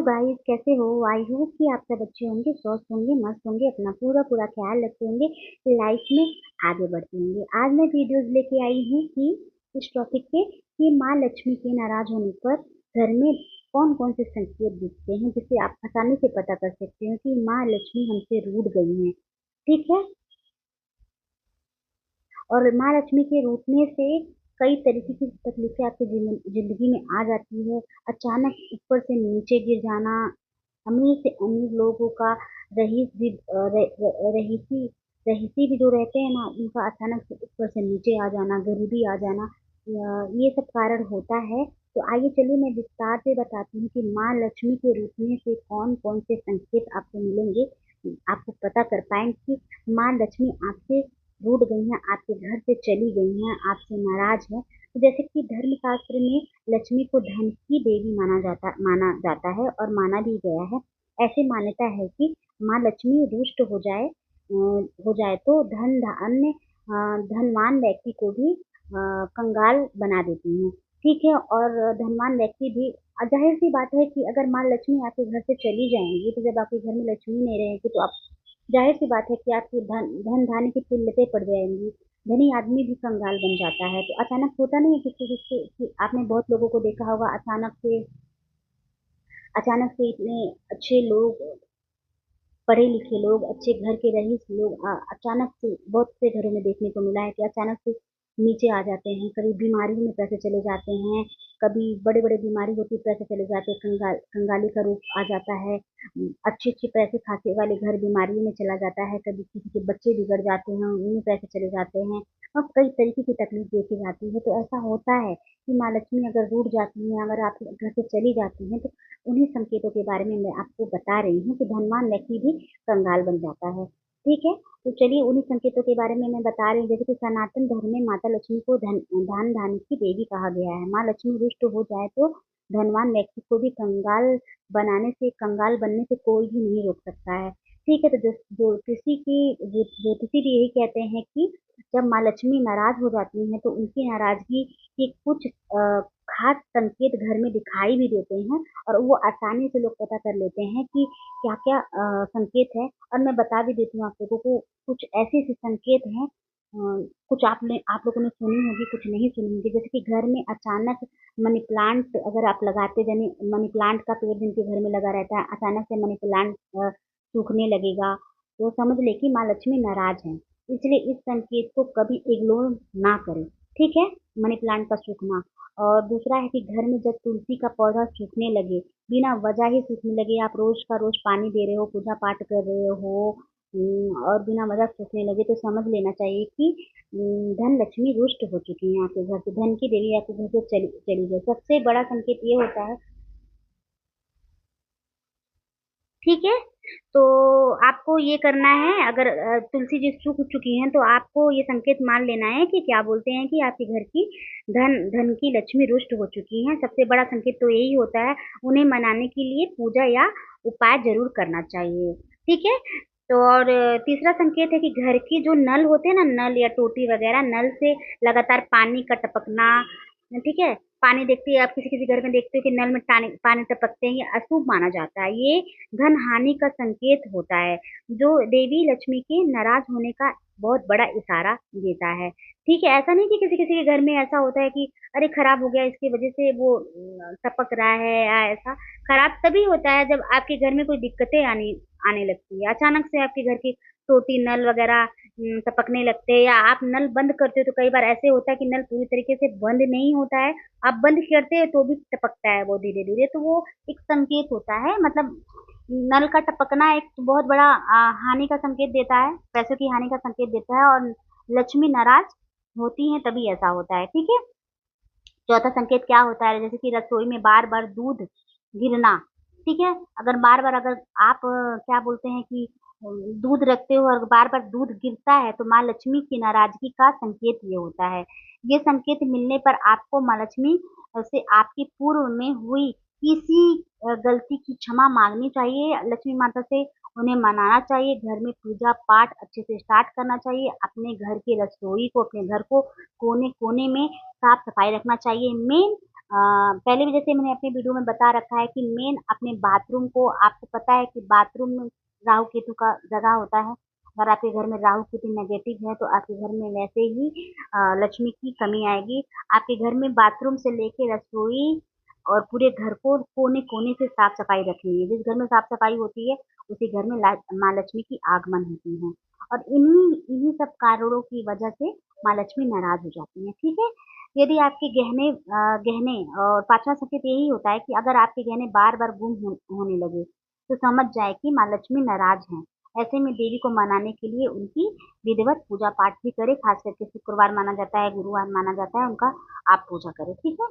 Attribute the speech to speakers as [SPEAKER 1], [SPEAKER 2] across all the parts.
[SPEAKER 1] Guys, कैसे हो? I hope कि आप सब अच्छे होंगे, स्वस्थ होंगे, मस्त होंगे, अपना पूरा पूरा ख्याल रखते होंगे, लाइफ में आगे बढ़ते होंगे। आज मैं वीडियोस लेके आई हूँ कि इस टॉपिक पे कि माँ लक्ष्मी के नाराज होने पर घर में कौन कौन से संकेत दिखते हैं, जिससे आप आसानी से पता कर सकते हैं कि माँ लक्ष्मी हमसे रूठ गई हैं। ठीक है। और माँ लक्ष्मी के रूठने से कई तरीके की तकलीफें आपकी जिंदगी में आ जाती है। अचानक ऊपर से नीचे गिर जाना, अमीर से अमीर लोगों का रईस भी रईसी रईसी भी जो रहते हैं ना, उनका अचानक से ऊपर से नीचे आ जाना, गरीबी आ जाना, ये सब कारण होता है। तो आइए चलिए मैं विस्तार से बताती हूँ कि माँ लक्ष्मी के रूठने से कौन कौन से संकेत आपको मिलेंगे, आपको पता कर पाएंगे कि माँ लक्ष्मी आपसे रूठ गई हैं, आपके घर से चली गई हैं, आपसे नाराज है। तो जैसे कि धर्मशास्त्र में लक्ष्मी को धन की देवी माना जाता है और माना भी गया है। ऐसी मान्यता है कि माँ लक्ष्मी रुष्ट हो जाए तो धनवान व्यक्ति को भी कंगाल बना देती हैं। ठीक है। और धनवान व्यक्ति भी, जाहिर सी बात है कि अगर माँ लक्ष्मी आपके घर से चली जाएंगी, तो जब आपके घर में लक्ष्मी नहीं रहेगी तो आप, जाहिर सी बात है कि आपकी धन धान्य की किल्लतें पड़ जाएंगी। धनी आदमी भी कंगाल बन जाता है। तो अचानक होता नहीं है किसी किसी कि आपने बहुत लोगों को देखा होगा, अचानक से इतने अच्छे लोग, पढ़े लिखे लोग, अच्छे घर के रईस लोग, अचानक से बहुत से घरों में देखने को मिला है कि अचानक से नीचे आ जाते हैं। कभी बीमारियों में पैसे चले जाते हैं, कभी बड़े बड़े बीमारी होती है, पैसे चले जाते हैं, कंगाली का रूप आ जाता है। अच्छे अच्छे पैसे खाते वाले घर बीमारियों में चला जाता है। कभी किसी के बच्चे बिगड़ जाते हैं, उनमें पैसे चले जाते हैं, और कई तरीके की तकलीफ देखी जाती है। तो ऐसा होता है कि माँ लक्ष्मी अगर रूठ जाती है, अगर आप घर से चली जाती हैं, तो उन्हीं संकेतों के बारे में मैं आपको बता रही हूँ कि धनवान व्यक्ति भी कंगाल बन जाता है। ठीक है। तो चलिए उन्हीं संकेतों के बारे में मैं बता रही हूँ। जैसे कि सनातन धर्म में माता लक्ष्मी को धन धान्य की देवी कहा गया है। माँ लक्ष्मी रुष्ट हो जाए तो धनवान व्यक्ति को भी कंगाल बनने से कोई भी नहीं रोक सकता है। ठीक है। तो ज्योतिषी भी यही कहते हैं कि जब माँ लक्ष्मी नाराज हो जाती हैं, तो उनकी नाराजगी के कुछ खास संकेत घर में दिखाई भी देते हैं, और वो आसानी से लोग पता कर लेते हैं कि क्या क्या संकेत है। और मैं बता भी देती हूँ आप लोगों को, कुछ ऐसे ऐसे संकेत हैं, कुछ आप लोगों ने सुनी होगी, कुछ नहीं सुनी होगी। जैसे कि घर में अचानक मनी प्लांट अगर आप लगाते, यानी मनी प्लांट का पेड़ जिनके घर में लगा रहता है, अचानक से मनी प्लांट सूखने लगेगा, तो समझ ले कि माँ लक्ष्मी नाराज है। इसलिए इस संकेत को कभी इग्नोर ना करें। ठीक है। मनी प्लांट का सूखना। और दूसरा है कि घर में जब तुलसी का पौधा सूखने लगे, बिना वजह ही सूखने लगे, आप रोज का रोज पानी दे रहे हो, पूजा पाठ कर रहे हो, और बिना वजह सूखने लगे, तो समझ लेना चाहिए कि धन लक्ष्मी रुष्ट हो चुकी है आपके घर से, धन की देवी आपके घर से चली चली गई। सबसे बड़ा संकेत ये होता है। ठीक है। तो आपको ये करना है, अगर तुलसी जी सूख चुकी हैं, तो आपको ये संकेत मान लेना है कि क्या बोलते हैं कि आपके घर की धन धन की लक्ष्मी रुष्ट हो चुकी हैं। सबसे बड़ा संकेत तो यही होता है। उन्हें मनाने के लिए पूजा या उपाय जरूर करना चाहिए। ठीक है। तो और तीसरा संकेत है कि घर की जो नल होते हैं ना, नल या टोटी वगैरह, नल से लगातार पानी का टपकना। ठीक है। पानी देखते हैं आप, किसी किसी घर में देखते हो कि नल में पानी टपकते हैं, ये अशुभ माना जाता है। ये धन हानि का संकेत होता है, जो देवी लक्ष्मी के नाराज होने का बहुत बड़ा इशारा देता है। ठीक है। ऐसा नहीं कि किसी किसी के घर में ऐसा होता है कि अरे खराब हो गया, इसकी वजह से वो टपक रहा है, या ऐसा। खराब तभी होता है जब आपके घर में कोई दिक्कतें आने आने लगती है। अचानक से आपके घर की टोटी, नल वगैरह टपकने लगते हैं, या आप नल बंद करते हो, तो कई बार ऐसे होता है कि नल पूरी तरीके से बंद नहीं होता है, आप बंद करते हैं तो भी टपकता है वो धीरे धीरे। तो वो एक संकेत होता है, मतलब नल का टपकना एक बहुत बड़ा हानि का संकेत देता है, पैसों की हानि का संकेत देता है, और लक्ष्मी नाराज होती है तभी ऐसा होता है। ठीक है। चौथा संकेत क्या होता है, जैसे कि रसोई में बार बार दूध गिरना। ठीक है। अगर बार बार, अगर आप क्या बोलते हैं कि दूध रखते हो और बार बार दूध गिरता है, तो माँ लक्ष्मी की नाराजगी का संकेत ये होता है। ये संकेत मिलने पर आपको माँ लक्ष्मी से आपकी पूर्व में हुई किसी गलती की क्षमा मांगनी चाहिए, लक्ष्मी माता से उन्हें मनाना चाहिए, घर में पूजा पाठ अच्छे से स्टार्ट करना चाहिए, अपने घर की रसोई को, अपने घर को कोने कोने में साफ सफाई रखना चाहिए। मेन पहले भी जैसे मैंने अपने वीडियो में बता रखा है कि मेन अपने बाथरूम को, आपको पता है कि बाथरूम में राहु केतु का जगह होता है। अगर आपके घर में राहु केतु नेगेटिव है तो आपके घर में वैसे ही लक्ष्मी की कमी आएगी। आपके घर में बाथरूम से लेके रसोई और पूरे घर को कोने कोने से साफ सफाई रखनी है। जिस घर में साफ सफाई होती है उसी घर में माँ लक्ष्मी की आगमन होती है। और इन्हीं इन्हीं सब कारणों की वजह से माँ लक्ष्मी नाराज हो जाती है। ठीक है। यदि आपके गहने और पांचवा संकेत यही होता है कि अगर आपके गहने बार बार होने लगे तो समझ जाए कि माँ लक्ष्मी नाराज हैं। ऐसे में देवी को मनाने के लिए उनकी विधिवत पूजा पाठ भी करें। खास करके शुक्रवार माना जाता है, गुरुवार माना जाता है, उनका आप पूजा करें। ठीक है।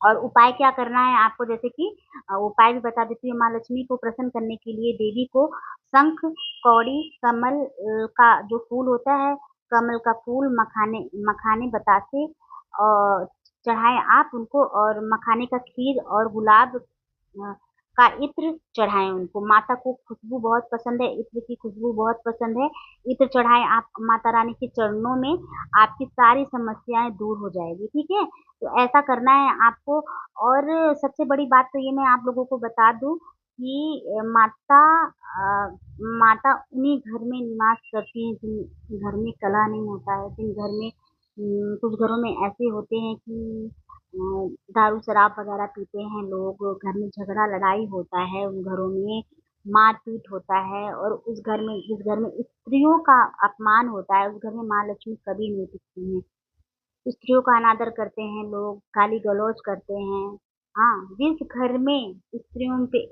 [SPEAKER 1] और उपाय क्या करना है आपको, जैसे कि उपाय भी बता देती हूँ। माँ लक्ष्मी को प्रसन्न करने के लिए देवी को शंख, कौड़ी, कमल का जो फूल होता है, कमल का फूल, मखाने मखाने बतासे और चढ़ाएं आप उनको, और मखाने का खीर और गुलाब का इत्र चढ़ाएं उनको। माता को खुशबू बहुत पसंद है, इत्र की खुशबू बहुत पसंद है। इत्र चढ़ाएं आप माता रानी के चरणों में, आपकी सारी समस्याएं दूर हो जाएगी। ठीक है। तो ऐसा करना है आपको। और सबसे बड़ी बात तो ये मैं आप लोगों को बता दूं कि माता उन्हीं घर में निवास करती हैं जिन घर में कलह नहीं होता है, जिन घर में कुछ घरों में ऐसे होते हैं कि दारू शराब वगैरह पीते हैं लोग, घर में झगड़ा लड़ाई होता है, उन घरों में मारपीट होता है, और उस घर में, जिस घर में स्त्रियों का अपमान होता है, उस घर में माँ लक्ष्मी कभी नहीं टिकती हैं। स्त्रियों का अनादर करते हैं लोग, गाली गलौज करते हैं। हाँ, जिस घर में स्त्रियों पे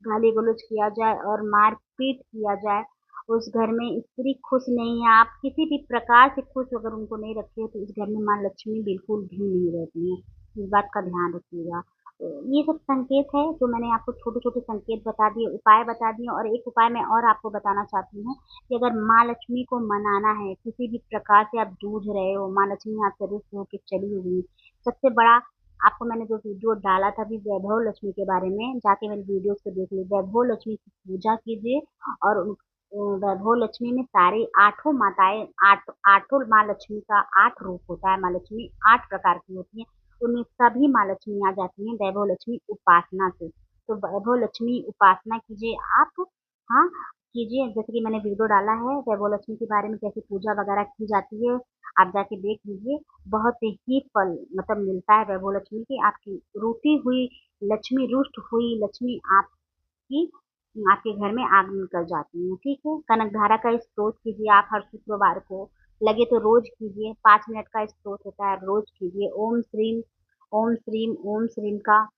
[SPEAKER 1] गाली गलौज किया जाए और मारपीट किया जाए, उस घर में स्त्री खुश नहीं है। आप किसी भी प्रकार से खुश अगर उनको नहीं रखते हो तो उस घर में माँ लक्ष्मी बिल्कुल भी नहीं रहती है। इस बात का ध्यान रखिएगा। तो ये सब संकेत है जो मैंने आपको छोटे छोटे संकेत बता दिए, उपाय बता दिए। और एक उपाय मैं और आपको बताना चाहती हूँ कि अगर माँ लक्ष्मी को मनाना है, किसी भी प्रकार से आप जूझ रहे हो, माँ लक्ष्मी आपसे रुष्ट होकर चली हुई, सबसे बड़ा आपको मैंने जो वीडियो डाला था भी वैभव लक्ष्मी के बारे में, जाके मेरी वीडियो को देख लीजिए। वैभव लक्ष्मी की पूजा कीजिए और वैभव लक्ष्मी में सारी आठों माताएं, आठों माँ लक्ष्मी का 8 रूप होता है। माँ लक्ष्मी 8 प्रकार की होती है, उनमें सभी माँ लक्ष्मी आ जाती हैं वैभव लक्ष्मी उपासना से। तो वैभव लक्ष्मी उपासना कीजिए आप। हाँ, कीजिए। जैसे कि मैंने वीडियो डाला है वैभव लक्ष्मी के बारे में, कैसे पूजा वगैरह की जाती है, आप जाके देख लीजिए। बहुत ही फल मतलब मिलता है वैभव लक्ष्मी की। आपकी रूठी हुई लक्ष्मी, रुष्ट हुई लक्ष्मी आपकी आपके घर में आगमन कर जाती है। ठीक है। कनक धारा का स्त्रोत कीजिए आप हर शुक्रवार को, लगे तो रोज कीजिए। 5 मिनट का स्त्रोत होता है, रोज कीजिए। ओम श्रीम, ओम श्रीम, ओम श्रीम का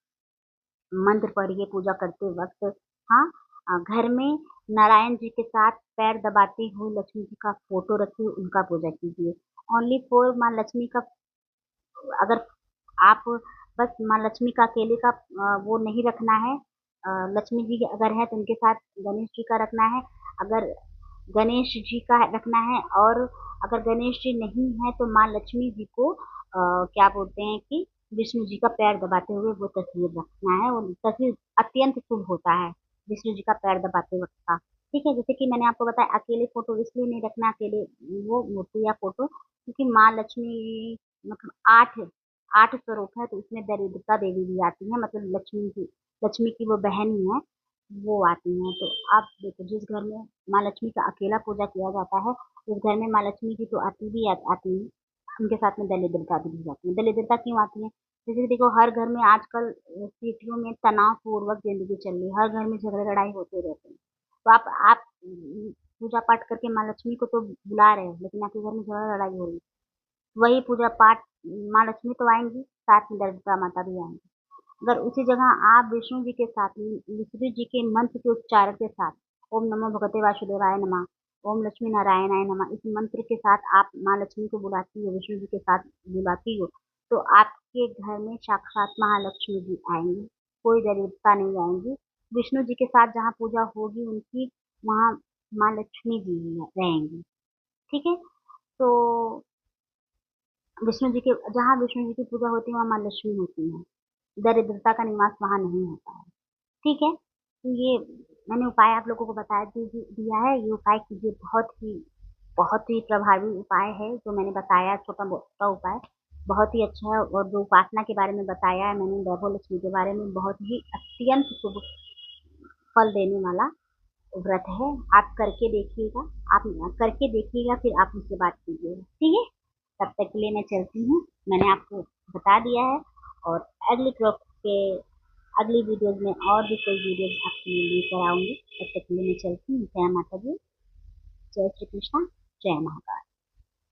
[SPEAKER 1] मंत्र पढ़िए पूजा करते वक्त। हाँ, घर में नारायण जी के साथ पैर दबाती हुई लक्ष्मी जी का फोटो रखिए, उनका पूजा कीजिए। ओनली फॉर माँ लक्ष्मी का, अगर आप बस माँ लक्ष्मी का अकेले का वो नहीं रखना है। लक्ष्मी जी अगर है तो उनके साथ गणेश जी का रखना है। अगर गणेश जी का रखना है, और अगर गणेश जी नहीं है तो माँ लक्ष्मी जी को क्या बोलते हैं कि विष्णु जी का पैर दबाते हुए वो तस्वीर रखना है। वो तस्वीर अत्यंत शुभ होता है विष्णु जी का पैर दबाते वक्त का। ठीक है। जैसे कि मैंने आपको बताया, अकेले फोटो इसलिए नहीं रखना, अकेले वो मूर्ति या फोटो, क्योंकि माँ लक्ष्मी मतलब 8 स्वरूप है, तो उसमें दरिद्रता देवी भी आती है, मतलब लक्ष्मी की वो बहन ही है, वो आती हैं। तो आप देखो, जिस घर में माँ लक्ष्मी का अकेला पूजा किया जाता है, उस घर में माँ लक्ष्मी की तो आती है, उनके साथ में दरिद्रता भी जाती है। दरिद्रता क्यों आती है? जैसे कि देखो, हर घर में आजकल सिटियों में तनाव पूर्वक जिंदगी चल रही है, हर घर में झगड़े लड़ाई होते रहते हैं। तो आप पूजा पाठ करके माँ लक्ष्मी को तो बुला रहे हो, लेकिन आपके घर में झगड़ा लड़ाई हो रही है। वही पूजा पाठ, माँ लक्ष्मी तो आएंगी, साथ में दरिद्रता माता भी आएंगी। अगर उसी जगह आप विष्णु जी के साथ, विष्णु जी के मंत्र के उच्चारण के साथ, ओम नमो भगवते वासुदेवाय नमः, ओम लक्ष्मी नारायणाय नमः, इस मंत्र के साथ आप माँ लक्ष्मी को बुलाती हो, विष्णु जी के साथ बुलाती हो, तो आपके घर में साक्षात महालक्ष्मी जी आएंगी, कोई दरिद्रता नहीं आएंगी। विष्णु जी के साथ जहाँ पूजा होगी उनकी, वहाँ माँ लक्ष्मी जी ही रहेंगी। ठीक है। तो विष्णु जी के जहाँ विष्णु जी की पूजा होती है वहाँ माँ लक्ष्मी होती है, दरिद्रता का निवास वहाँ नहीं होता है। ठीक है। तो ये मैंने उपाय आप लोगों को दिया है, ये उपाय कीजिए। बहुत ही प्रभावी उपाय है जो मैंने बताया, छोटा मोटा उपाय। बहुत ही अच्छा है। और जो उपासना के बारे में बताया है मैंने, वैभव लक्ष्मी के बारे में, बहुत ही अत्यंत शुभ फल देने वाला व्रत है। आप करके देखिएगा, आप करके देखिएगा, फिर आप मुझसे बात कीजिएगा, ठीक है? तब तक के लिए मैं चलती हूँ। मैंने आपको बता दिया है, और अगले ट्रॉप के अगली वीडियोज में और भी कोई वीडियोज आपके लिए लेकर आऊंगी। तब तक के लिए मैं चलती हूँ। जय माता दी, जय श्री कृष्णा, जय महाकाल।